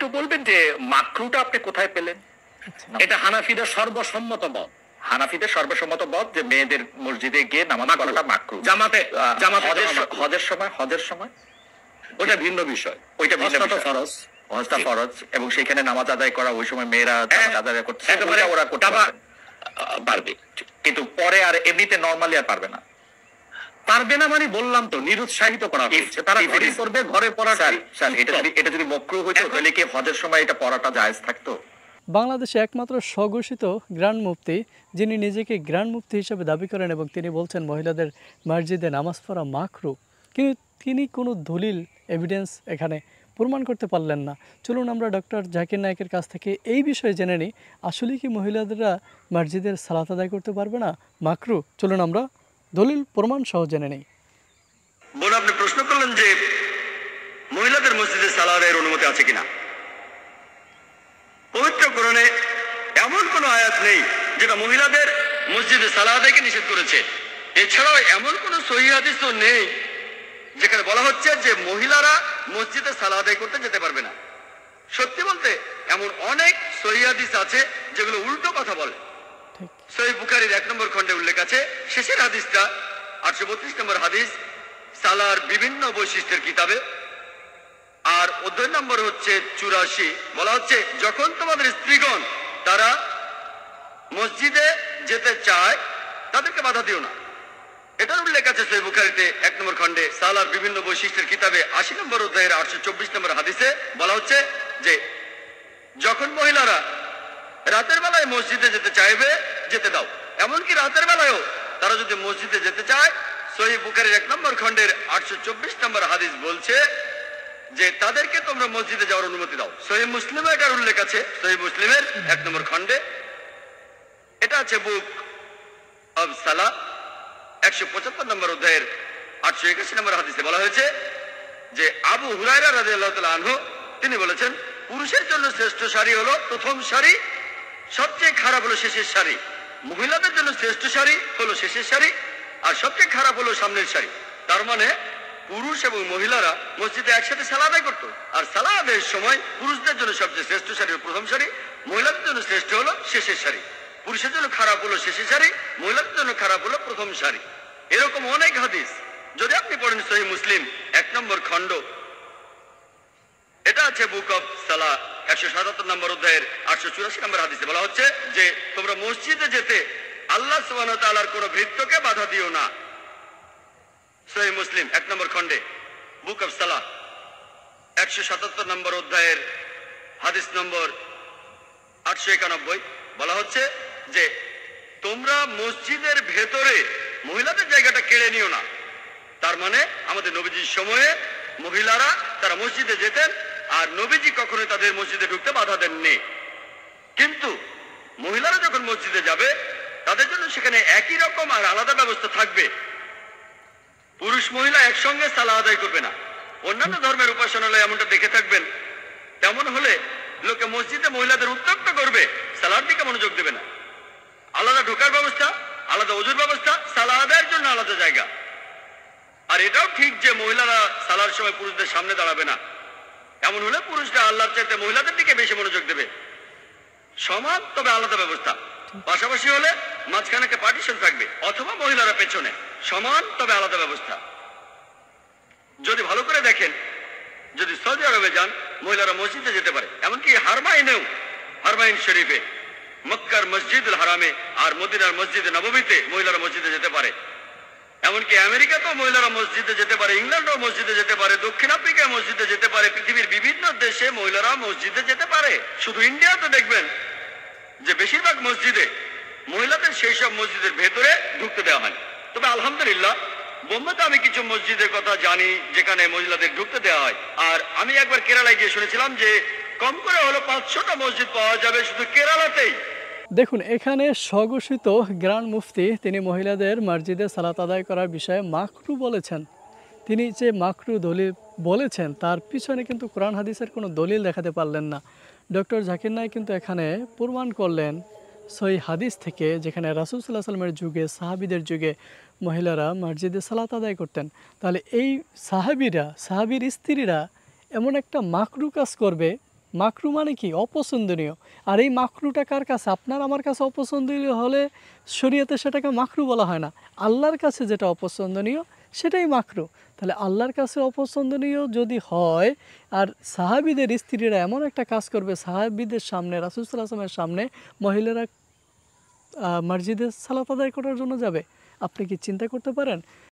একটু বলবেন যে মাকরুটা আপনি কোথায় পেলেন? এটা হানাফিদের সর্বসম্মত মত। হানাফিদের সর্বসম্মত মত যে মেয়েদের মসজিদে গিয়ে নামাজ পড়াটা মাকরু। জামাতে হজের সময় ওটা ভিন্ন বিষয়। ওইটা ভিন্ন বিষয়। ফরজ, হজটা ফরজ, এবং সেখানে নামাজ আদায় করা ওই সময় মেয়েরা নামাজ আদায় করতে ওরা করতে পারবে, কিন্তু পরে আর এমনিতে নরমালি আর পারবে না। পারবে না মানে বললাম তো নিরুৎসাহিত করা হচ্ছে, তারা ঘরে করবে, ঘরে পড়া। এটা যদি মকরু হইতো তাহলে কি হজের সময় এটা পড়াটা জায়েজ থাকতো? বাংলাদেশে একমাত্র স্বঘোষিত গ্র্যান্ড মুফতি যিনি নিজেকে গ্র্যান্ড মুফতি হিসেবে দাবি করেন এবং তিনি বলছেন মহিলাদের মসজিদে নামাজ পড়া মাকরু, কিন্তু তিনি কোনো দলিল এভিডেন্স এখানে প্রমাণ করতে পারলেন না। চলুন আমরা ডক্টর জাকির নায়েকের কাছ থেকে এই বিষয়ে জেনে নিই, আসলে কি মহিলাদেরা মসজিদের সালাত আদায় করতে পারবে না, মাকরু? চলুন আমরা দলিল প্রমাণ সহ জেনে নিই। বোন, আপনি প্রশ্ন করলেন যে মহিলাদের মসজিদে সালাতের অনুমতি আছে কিনা। পবিত্র কোরআনে এমন কোন আয়াত নেই যেটা মহিলাদের মসজিদে সালাত আদায়কে নিষেধ করেছে। এছাড়াও এমন কোন সহিহ হাদিসও নেই যেখানে বলা হচ্ছে যে মহিলারা মসজিদে সালাত আদায় করতে যেতে পারবে না। সত্যি বলতে এমন অনেক সহিহ হাদিস আছে যেগুলো উল্টো কথা বলে। সহিহ বুখারীর 1 নম্বর খণ্ডে উল্লেখ আছে, শেষের হাদিসটা 832 নম্বর হাদিস, সালার বিভিন্ন বৈশিষ্ট্যের কিতাবে। আর অধ্যায় নম্বর হচ্ছে 84, বলা হচ্ছে যখন তোমাদের স্ত্রীগণ তারা মসজিদে যেতে চায় তাদেরকে বাধা দিও না। এটার উল্লেখ আছে সহিহ বুখারীতে 1 নম্বর খণ্ডে সালার বিভিন্ন বৈশিষ্ট্যের কিতাবে 80 নম্বর অধ্যায়ের 824 নম্বর হাদিসে বলা হচ্ছে যে যখন মহিলারা রাতের বেলায় মসজিদে যেতে চাইবে যেতে দাও। এমনকি রাতের বেলায়ও তারা যদি মসজিদে যেতে চায়, সহিহ বুখারীর 1 নম্বর খণ্ডের 824 নম্বর হাদিস বলছে যে তাদেরকে তোমরা মসজিদে যাওয়ার অনুমতি দাও। সহিহ মুসলিমে এটার উল্লেখ আছে, সহিহ মুসলিমের 1 নম্বর খণ্ডে। এটা আছে বুক অব সালাহ 175 নম্বর অধ্যায়ের 881 নম্বর হাদিসে বলা হয়েছে যে আবু হুরায়রা রাদিয়াল্লাহু তাআলা আনহু তিনি বলেছেন, পুরুষের জন্য শ্রেষ্ঠ শাড়ি হলো প্রথম শাড়ি, সবচেয়ে খারাপ হলো শেষের শাড়ি। মহিলাদের জন্য শ্রেষ্ঠ শাড়ি হলো শেষের শাড়ি, আর সবচেয়ে খারাপ হলো সামনের শাড়ি। তার মানে পুরুষ এবং মহিলারা মসজিদে একসাথে সালাত আদায় করতো। আর সালাত আদায়ের সময় পুরুষদের জন্য সবচেয়ে শ্রেষ্ঠ শাড়ি হলো প্রথম শাড়ি, মহিলাদের জন্য শ্রেষ্ঠ হলো শেষের শাড়ি। পুরুষের জন্য খারাপ হলো শেষের শাড়ি, মহিলাদের জন্য খারাপ হলো প্রথম শাড়ি। এরকম অনেক হাদিস যদি আপনি পড়েন সহিহ মুসলিম 1 নম্বর খণ্ড, এটা আছে বুক অফ সালাহ 177 নম্বর অধ্যায়ের 884 নম্বর হাদিসে বলা হচ্ছে যে তোমরা মসজিদে যেতে আল্লাহ সুবহানাহু ওয়া তাআলার কোন ভৃত্যকে বাধা দিও না। সহিহ মুসলিম 1 নম্বর খণ্ডে বুক অফ সালাহ 177 নম্বর অধ্যায়ের হাদিস নম্বর 891 বলা হচ্ছে যে তোমরা মসজিদের ভেতরে মহিলাদের জায়গাটা কেড়ে নিও না। তার মানে আমাদের নবীজির সময়ে মহিলারা তারা মসজিদে যেতেন, আর নবীজি কখনোই তাদের মসজিদে ঢুকতে বাধা দেননি। কিন্তু মহিলারা যখন মসজিদে যাবে তাদের জন্য সেখানে একই রকম আর আলাদা ব্যবস্থা থাকবে। পুরুষ মহিলা একসঙ্গে সালাত আদায় করবে না। অন্যান্য ধর্মের উপাসনালয়ে এমনটা দেখে থাকবেন। তেমন হলে লোকে মসজিদে মহিলাদের উত্তপ্ত করবে, সালার দিকে মনোযোগ দেবে না। আলাদা ঢোকার ব্যবস্থা, আলাদা ওযুর ব্যবস্থা, সালাত আদায়ের জন্য আলাদা জায়গা। আর এটাও ঠিক যে মহিলারা সালার সময় পুরুষদের সামনে দাঁড়াবে না। এমন হলে পুরুষরা আল্লাহর চাইতে মহিলাদের দিকে বেশি মনোযোগ দেবে। সমান তবে আলাদা ব্যবস্থা। পাশাপাশি হলে মাঝখানে একটা পার্টিশন থাকবে, অথবা মহিলারা পেছনে। সমান তবে আলাদা ব্যবস্থা। যদি ভালো করে দেখেন, যদি সৌদি আরবে যান মহিলারা মসজিদে যেতে পারে। এমনকি হারমাইন শরীফে, মক্কার মসজিদুল হারামে আর মদিনার মসজিদে নববীতে মহিলারা মসজিদে যেতে পারে। এমনকি আমেরিকাতেও মহিলারা মসজিদে যেতে পারে, ইংল্যান্ডও মসজিদে যেতে পারে, দক্ষিণ আফ্রিকায় মসজিদে যেতে পারে, পৃথিবীর বিভিন্ন দেশে মহিলারা মসজিদে যেতে পারে। শুধু ইন্ডিয়াতে দেখবেন যে বেশিরভাগ মসজিদে মহিলাদের সেই সব মসজিদের ভেতরে ঢুকতে দেওয়া হয়। তবে আলহামদুলিল্লাহ বোম্বেতে আমি কিছু মসজিদের কথা জানি যেখানে মহিলাদের ঢুকতে দেওয়া হয়। আর আমি একবার কেরালায় গিয়ে শুনেছিলাম যে কম করে হলো 500টা মসজিদ পাওয়া যাবে শুধু কেরালাতেই। দেখুন, এখানে স্বঘোষিত গ্র্যান্ড মুফতি তিনি মহিলাদের মসজিদে সালাত আদায় করার বিষয়ে মাকরু বলেছেন। তিনি যে মাকরু দলিল বলেছেন তার পিছনে কিন্তু কোরআন হাদিসের কোনো দলিল দেখাতে পারলেন না। ডক্টর জাকির নায়েক কিন্তু এখানে প্রমাণ করলেন সহিহ হাদিস থেকে, যেখানে রাসূল সাল্লাল্লাহু আলাইহি ওয়াসাল্লামের যুগে, সাহাবীদের যুগে মহিলারা মসজিদে সালাত আদায় করতেন। তাহলে এই সাহাবীর স্ত্রীরা এমন একটা মাকরু কাজ করবে মাকরু মানে কি? অপছন্দনীয়। আর এই মাকরুটা কার কাছে? আপনার আমার কাছে অপছন্দনীয় হলে শরীয়তে সেটাকে মাকরু বলা হয় না। আল্লাহর কাছে যেটা অপছন্দনীয় সেটাই মাকরু। তাহলে আল্লাহর কাছে অপছন্দনীয় যদি হয়, আর সাহাবীদের স্ত্রীরা এমন একটা কাজ করবে, সাহাবীদের সামনে, রাসূল সাল্লাল্লাহু আলাইহি ওয়াসাল্লামের সামনে মহিলারা মসজিদে সালাত আদায় করার জন্য যাবে, আপনি কি চিন্তা করতে পারেন?